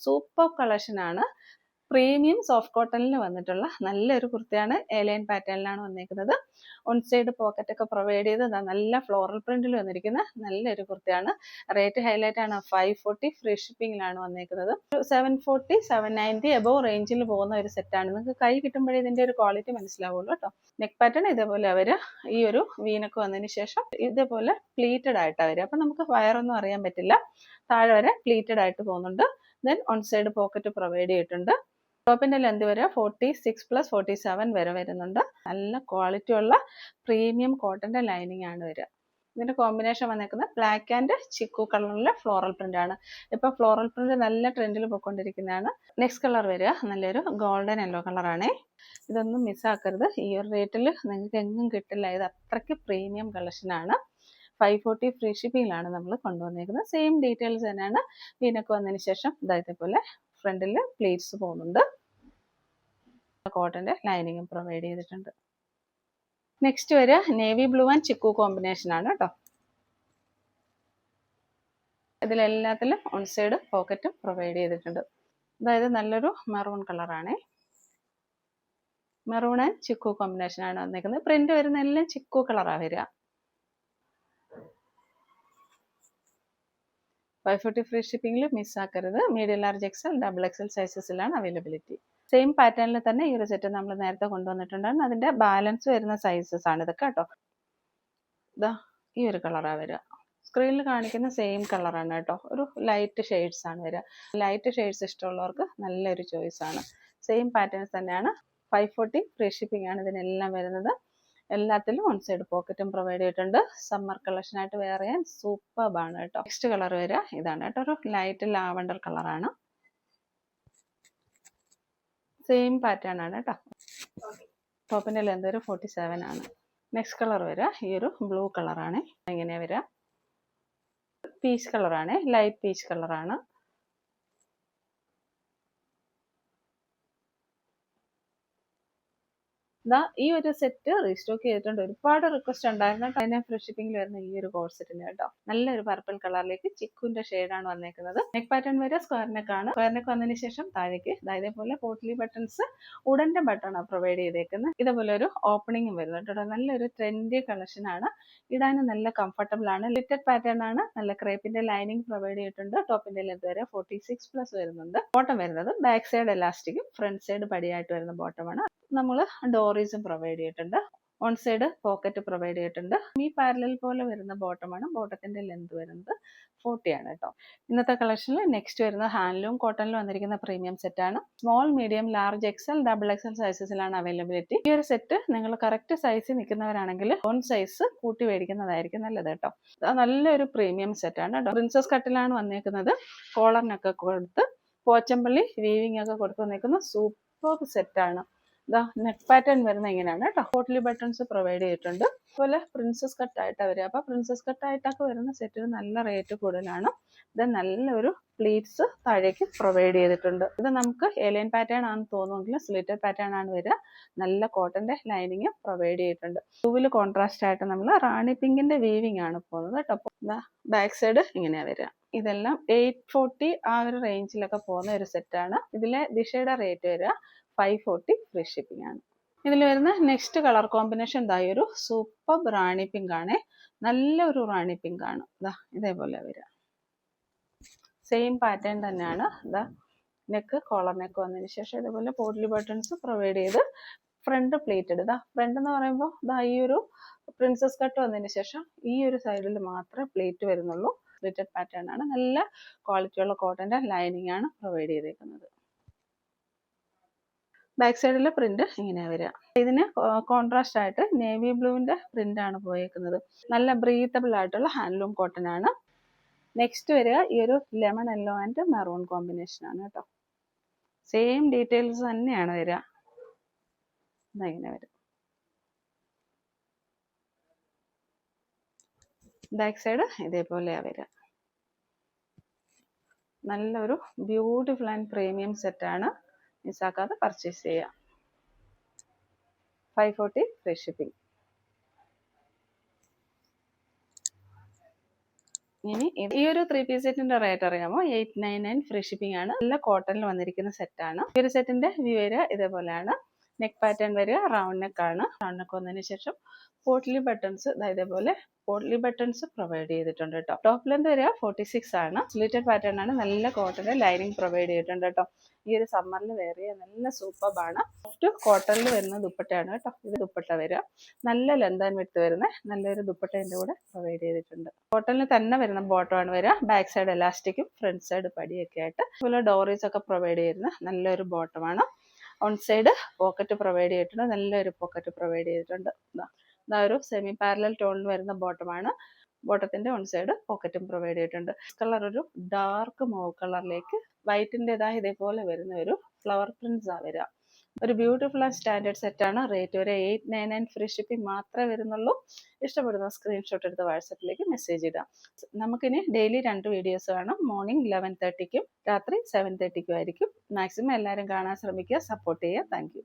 Super കളക്ഷനാണ്. Premium soft കോട്ടണിൽ വന്നിട്ടുള്ള നല്ലൊരു കുർത്തിയാണ്. എലൈൻ പാറ്റേണിലാണ് വന്നിരിക്കുന്നത്. ഓൺ സൈഡ് പോക്കറ്റ് ഒക്കെ പ്രൊവൈഡ് ചെയ്ത് നല്ല ഫ്ലോറൽ പ്രിന്റിൽ വന്നിരിക്കുന്ന നല്ലൊരു കുർത്തിയാണ്. റേറ്റ് ഹൈലൈറ്റ് ആണ്. 540 ഫ്രീ ഷിപ്പിംഗിലാണ് വന്നിരിക്കുന്നത്. 740 790 എബോവ് റേഞ്ചിൽ പോകുന്ന ഒരു സെറ്റാണ്. നിങ്ങൾക്ക് കൈ കിട്ടുമ്പോഴേ ഇതിന്റെ ഒരു ക്വാളിറ്റി മനസ്സിലാവുള്ളൂ കേട്ടോ. നെക്ക് പാറ്റേൺ ഇതേപോലെ അവര് ഈ ഒരു വീനൊക്കെ വന്നതിന് ശേഷം ഇതേപോലെ പ്ലീറ്റഡ് ആയിട്ടാണ് വരിക. അപ്പൊ നമുക്ക് വയറൊന്നും അറിയാൻ പറ്റില്ല. താഴെ വരെ പ്ലീറ്റഡ് ആയിട്ട് പോകുന്നുണ്ട്. Then on side pocket provide ചെയ്തിട്ടുണ്ട്. ടോപ്പിന്റെ ലെന്ത് വരെ 46+47 വരെ വരുന്നുണ്ട്. നല്ല ക്വാളിറ്റി ഉള്ള പ്രീമിയം കോട്ടന്റെ ലൈനിങ് ആണ് വരിക. ഇതിന്റെ കോമ്പിനേഷൻ വന്നേക്കുന്നത് ബ്ലാക്ക് ആൻഡ് ചിക്കു കളറിലെ ഫ്ലോറൽ പ്രിന്റ് ആണ്. ഇപ്പൊ ഫ്ലോറൽ പ്രിന്റ് നല്ല ട്രെൻഡിൽ പോയിക്കൊണ്ടിരിക്കുന്നതാണ്. നെക്സ്റ്റ് കളർ വരിക നല്ലൊരു ഗോൾഡൻ യെല്ലോ കളറാണേ. ഇതൊന്നും മിസ്സാക്കരുത്. ഈ ഒരു റേറ്റിൽ നിങ്ങൾക്ക് എങ്ങും കിട്ടില്ല. ഇത് അത്രയ്ക്ക് പ്രീമിയം കളക്ഷൻ ആണ്. 540 ഫ്രീ ഷിപ്പിംഗിലാണ് നമ്മൾ കൊണ്ടുവന്നിരിക്കുന്നത്. സെയിം ഡീറ്റെയിൽസ് തന്നെയാണ്. വീനൊക്കെ വന്നതിന് ശേഷം ഇതേപോലെ ഫ്രണ്ടിൽ പ്ലേറ്റ്സ് പോകുന്നുണ്ട്. കോട്ടന്റെ ലൈനിങ്ങും പ്രൊവൈഡ് ചെയ്തിട്ടുണ്ട്. നെക്സ്റ്റ് വരിക നേവി ബ്ലൂ ആൻഡ് ചിക്കു കോമ്പിനേഷൻ ആണ് കേട്ടോ. ഇതിലെല്ലാത്തിലും ഓൺ സൈഡ് പോക്കറ്റും പ്രൊവൈഡ് ചെയ്തിട്ടുണ്ട്. അതായത് നല്ലൊരു മെറൂൺ കളറാണ്. മെറൂൺ ആൻഡ് ചിക്കു കോമ്പിനേഷൻ ആണ് വന്നിരിക്കുന്നത്. പ്രിന്റ് വരുന്ന എല്ലാം ചിക്കു കളറാണ് വരിക. 540 ഫ്രീ ഷിപ്പിംഗിൽ മിസ്സാക്കരുത്. Medium large XL double XL സൈസസിലാണ് അവൈലബിലിറ്റി. സെയിം പാറ്റേണിൽ തന്നെ ഈ ഒരു സെറ്റ് നമ്മൾ നേരത്തെ കൊണ്ടുവന്നിട്ടുണ്ടായിരുന്നു. അതിന്റെ ബാലൻസ് വരുന്ന സൈസസ് ആണ് ഇതൊക്കെ കേട്ടോ. ഇതാ ഈ ഒരു കളറാണ് വരിക. സ്ക്രീനിൽ കാണിക്കുന്ന സെയിം കളറാണ് കേട്ടോ. ഒരു ലൈറ്റ് ഷെയ്ഡ്സ് ആണ് വരിക. ലൈറ്റ് ഷെയ്ഡ്സ് ഇഷ്ടമുള്ളവർക്ക് നല്ലൊരു ചോയ്സ് ആണ്. സെയിം പാറ്റേൺസ് തന്നെയാണ്. 540 ഫ്രീ ഷിപ്പിംഗ് ആണ് ഇതിനെല്ലാം വരുന്നത്. എല്ലാത്തിലും ഓൺ സൈഡ് പോക്കറ്റും പ്രൊവൈഡ് ചെയ്തിട്ടുണ്ട്. സമ്മർ കളക്ഷൻ ആയിട്ട് വെയർ ചെയ്യാൻ സൂപ്പർബാണ് കേട്ടോ. നെക്സ്റ്റ് കളർ വരിക ഇതാണ് കേട്ടോ. ഒരു ലൈറ്റ് ലാവണ്ടർ കളറാണ്. സെയിം പാറ്റേൺ ആണ് കേട്ടോ. ടോപ്പിന്റെ ലെന്ത് ഒരു 47 ആണ്. നെക്സ്റ്റ് കളർ വരിക ഈ ഒരു ബ്ലൂ കളറാണ്. എങ്ങനെയാ വരിക? പീച്ച് കളറാണ്. ലൈറ്റ് പീച്ച് കളറാണ്. ഈ ഒരു സെറ്റ് റീസ്റ്റോക്ക് ചെയ്തിട്ടുണ്ട്. ഒരുപാട് റിക്വസ്റ്റ് ഉണ്ടായിരുന്നു. അതിനെ ഫ്രീ ഷിപ്പിംഗിൽ വരുന്ന ഈ ഒരു കോഡ് സെറ്റിന് കേട്ടോ. നല്ലൊരു പർപ്പിൾ കളറിലേക്ക് ചിക്കുന്റെ ഷെയ്ഡാണ് വന്നേക്കുന്നത്. നെക്ക് പാറ്റേൺ വരെ സ്ക്വയർ നെക്ക് ആണ്. സ്ക്വയർ നെക്ക് വന്നതിന് ശേഷം താഴേക്ക് ഇതേപോലെ പോട്ട്ലി ബട്ടൺസ് ഉടന്റെ ബട്ടൺ പ്രൊവൈഡ് ചെയ്തേക്കുന്നത്. ഇതേപോലെ ഒരു ഓപ്പണിംഗും വരുന്നുണ്ട് കേട്ടോ. നല്ലൊരു ട്രെൻഡി കളക്ഷൻ ആണ്. ഇടാനും നല്ല കംഫർട്ടബിൾ ആണ്. ലിറ്റഡ് പാറ്റേൺ ആണ്. നല്ല ക്രേപ്പിന്റെ ലൈനിങ് പ്രൊവൈഡ് ചെയ്തിട്ടുണ്ട്. ടോപ്പിന്റെ ലെന്ത് വരെ 46+ വരുന്നുണ്ട്. ബോട്ടം വരുന്നത് ബാക്ക് സൈഡ് എലാസ്റ്റിക്കും ഫ്രണ്ട് സൈഡ് പടിയായിട്ട് വരുന്ന ബോട്ടമാണ്. നമ്മൾ ഡോറീസും പ്രൊവൈഡ് ചെയ്തിട്ടുണ്ട്. ഓൺ സൈഡ് പോക്കറ്റ് പ്രൊവൈഡ് ചെയ്തിട്ടുണ്ട്. ഈ പാരലൽ പോലെ വരുന്ന ബോട്ടമാണ്. ബോട്ടത്തിന്റെ ലെന്ത് വരുന്നത് 40 ആണ് കേട്ടോ. ഇന്നത്തെ കളക്ഷനിൽ നെക്സ്റ്റ് വരുന്ന ഹാൻഡ്ലൂം കോട്ടണിൽ വന്നിരിക്കുന്ന പ്രീമിയം സെറ്റ് ആണ്. Small medium large XL double XL സൈസസിലാണ് അവൈലബിലിറ്റി. ഈ ഒരു സെറ്റ് നിങ്ങൾ കറക്റ്റ് സൈസിൽ നിൽക്കുന്നവരാണെങ്കിൽ ഓൺ സൈസ് കൂട്ടി മേടിക്കുന്നതായിരിക്കും നല്ലത് കേട്ടോ. നല്ലൊരു പ്രീമിയം സെറ്റ് ആണ് കേട്ടോ. പ്രിൻസസ് കട്ടിലാണ് വന്നേക്കുന്നത്. കോളറിനൊക്കെ കൊടുത്ത് പോച്ചമ്പള്ളി വീവിംഗ് ഒക്കെ കൊടുത്ത് വന്നേക്കുന്ന സൂപ്പർ സെറ്റ് ആണ്. നെക്ക് പാറ്റേൺ വരുന്ന ഇങ്ങനെയാണ് കേട്ടോ. പോട്ട്ലി ബട്ടൺസ് പ്രൊവൈഡ് ചെയ്തിട്ടുണ്ട്. അതുപോലെ പ്രിൻസസ് കട്ട് ആയിട്ടാണ് വരിക. അപ്പൊ പ്രിൻസസ് കട്ട് ആയിട്ടൊക്കെ വരുന്ന സെറ്റിന് നല്ല റേറ്റ് കൂടുതലാണ്. ഇത് നല്ലൊരു പ്ലീറ്റ്സ് താഴേക്ക് പ്രൊവൈഡ് ചെയ്തിട്ടുണ്ട്. ഇത് നമുക്ക് എലൈൻ പാറ്റേൺ ആണെന്ന് തോന്നുമെങ്കിലും സ്ലിറ്റഡ് പാറ്റേൺ ആണ് വരിക. നല്ല കോട്ടന്റെ ലൈനിങ് പ്രൊവൈഡ് ചെയ്തിട്ടുണ്ട്. ബ്ലൂവിൽ കോൺട്രാസ്റ്റ് ആയിട്ട് നമ്മൾ റാണി പിങ്കിന്റെ വീവിംഗ് ആണ് പോകുന്നത് കേട്ടോ. ബാക്ക് സൈഡ് ഇങ്ങനെയാണ് വരിക. ഇതെല്ലാം 840 ആ ഒരു റേഞ്ചിലൊക്കെ പോകുന്ന ഒരു സെറ്റാണ്. ഇതിലെ ദിശയുടെ റേറ്റ് വരിക 540 ഫ്രീ ഷിപ്പിംഗ് ആണ്. ഇതിൽ വരുന്ന നെക്സ്റ്റ് കളർ കോമ്പിനേഷൻ ഒരു സൂപ്പർ റാണി പിങ്ക് ആണ്. നല്ലൊരു റാണി പിങ്ക് ആണ്. ഇതേപോലെ വരിക. സെയിം പാറ്റേൺ തന്നെയാണ്. നെക്ക് കോളർ നെക്ക് വന്നതിന് ശേഷം ഇതേപോലെ പോട്ട്ലി ബട്ടൺസ് പ്രൊവൈഡ് ചെയ്ത് ഫ്രണ്ട് പ്ലേറ്റഡ്. ഫ്രണ്ട് എന്ന് പറയുമ്പോൾ ഈ ഒരു പ്രിൻസസ് കട്ട് വന്നതിന് ശേഷം ഈ ഒരു സൈഡിൽ മാത്രമേ പ്ലേറ്റ് വരുന്നുള്ളൂ. പ്ലേറ്റഡ് പാറ്റേൺ ആണ്. നല്ല ക്വാളിറ്റിയുള്ള കോട്ടന്റെ ലൈനിങ് ആണ് പ്രൊവൈഡ് ചെയ്തേക്കുന്നത്. ബാക്ക് സൈഡിലെ പ്രിന്റ് ഇങ്ങനെയാണ് വരിക. ഇതിന് കോൺട്രാസ്റ്റ് ആയിട്ട് നേവി ബ്ലൂവിന്റെ പ്രിന്റ് ആണ് പോയേക്കുന്നത്. നല്ല ബ്രീത്തബിൾ ആയിട്ടുള്ള ഹാൻഡ്ലൂം കോട്ടൺ ആണ്. നെക്സ്റ്റ് വരിക ഈ ഒരു lemon yellow and maroon combination ആണ് കേട്ടോ. സെയിം ഡീറ്റെയിൽസ് തന്നെയാണ് വരിക. ഇങ്ങനെ വരും. ബാക്ക് സൈഡ് ഇതേപോലെയാണ് വരിക. നല്ലൊരു ബ്യൂട്ടിഫുൾ ആൻഡ് പ്രീമിയം സെറ്റ് ആണ്. മിസ്സാക്കാതെ പർച്ചേസ് ചെയ്യാം. 540 ഫ്രീ ഷിപ്പിംഗ്. ഇനി ഈ ഒരു 3 പീസ് സെറ്റിന്റെ റേറ്റ് അറിയാമോ? 899 ഫ്രീ ഷിപ്പിംഗ് ആണ്. നല്ല കോട്ടണിൽ വന്നിരിക്കുന്ന സെറ്റാണ്. ഈ ഒരു സെറ്റിന്റെ വ്യൂ വരിക ഇതേപോലെയാണ്. നെക്ക് പാറ്റേൺ വരിക റൗണ്ട് നെക്ക് ആണ്. റൗണ്ട് നെക്ക് വന്നതിന് ശേഷം പോട്ട്ലി ബട്ടൺസ് ഇതേപോലെ പോട്ട്ലി ബട്ടൺസ് പ്രൊവൈഡ് ചെയ്തിട്ടുണ്ട് കേട്ടോ. ടോപ്പ് ലെന്ത് വരിക 46 ആണ്. സ്ലിറ്റഡ് പാറ്റേൺ ആണ്. നല്ല കോട്ടൺ ലൈനിങ് പ്രൊവൈഡ് ചെയ്തിട്ടുണ്ട് കേട്ടോ. ഈ ഒരു സമ്മറിൽ വേറെ നല്ല സൂപ്പർബാണ്. സോഫ്റ്റ് കോട്ടണിൽ വരുന്ന ദുപ്പട്ടയാണ് കേട്ടോ. ഇത് ദുപ്പട്ട വരിക നല്ല ലെന്ത് ആൻഡ് വിഡ്ത്ത് വരുന്ന നല്ലൊരു ദുപ്പട്ട ഇതിന്റെ കൂടെ പ്രൊവൈഡ് ചെയ്തിട്ടുണ്ട്. കോട്ടണിൽ തന്നെ വരുന്ന ബോട്ടമാണ് വരിക. ബാക്ക് സൈഡ് എലാസ്റ്റിക്കും ഫ്രണ്ട് സൈഡ് പടിയൊക്കെ ആയിട്ട് അതുപോലെ ഡോറീസ് ഒക്കെ പ്രൊവൈഡ് ചെയ്യുന്ന നല്ലൊരു ബോട്ടമാണ്. ഓൺ സൈഡ് പോക്കറ്റ് പ്രൊവൈഡ് ചെയ്തിട്ടുണ്ട്. നല്ലൊരു പോക്കറ്റ് പ്രൊവൈഡ് ചെയ്തിട്ടുണ്ട്. ഇതാ ഒരു സെമി പാരലൽ ടോണിൽ വരുന്ന ബോട്ടമാണ്. ബോട്ടത്തിന്റെ ഓൺ സൈഡ് പോക്കറ്റും പ്രൊവൈഡ് ചെയ്തിട്ടുണ്ട്. കളർ ഒരു ഡാർക്ക് മോവ് കളറിലേക്ക് വൈറ്റിൻ്റെതായ ഇതേപോലെ വരുന്ന ഒരു ഫ്ലവർ പ്രിന്റ്സ് ആ വരിക. ഒരു ബ്യൂട്ടിഫുൾ ആൻഡ് സ്റ്റാൻഡേർഡ് സെറ്റാണ്. റേറ്റ് ഒരു 899 ഫ്രീ ഷിപ്പിംഗ് മാത്രമേ വരുന്നുള്ളൂ. ഇഷ്ടപ്പെടുന്ന സ്ക്രീൻഷോട്ട് എടുത്ത് വാട്സപ്പിലേക്ക് മെസ്സേജ് ഇടാം. നമുക്കിനി ഡെയിലി 2 വീഡിയോസ് കാണാം. മോർണിംഗ് 11:30ക്കും രാത്രി 7:30ക്കും ആയിരിക്കും. മാക്സിമം എല്ലാവരും കാണാൻ ശ്രമിക്കുക, സപ്പോർട്ട് ചെയ്യുക. Thank you.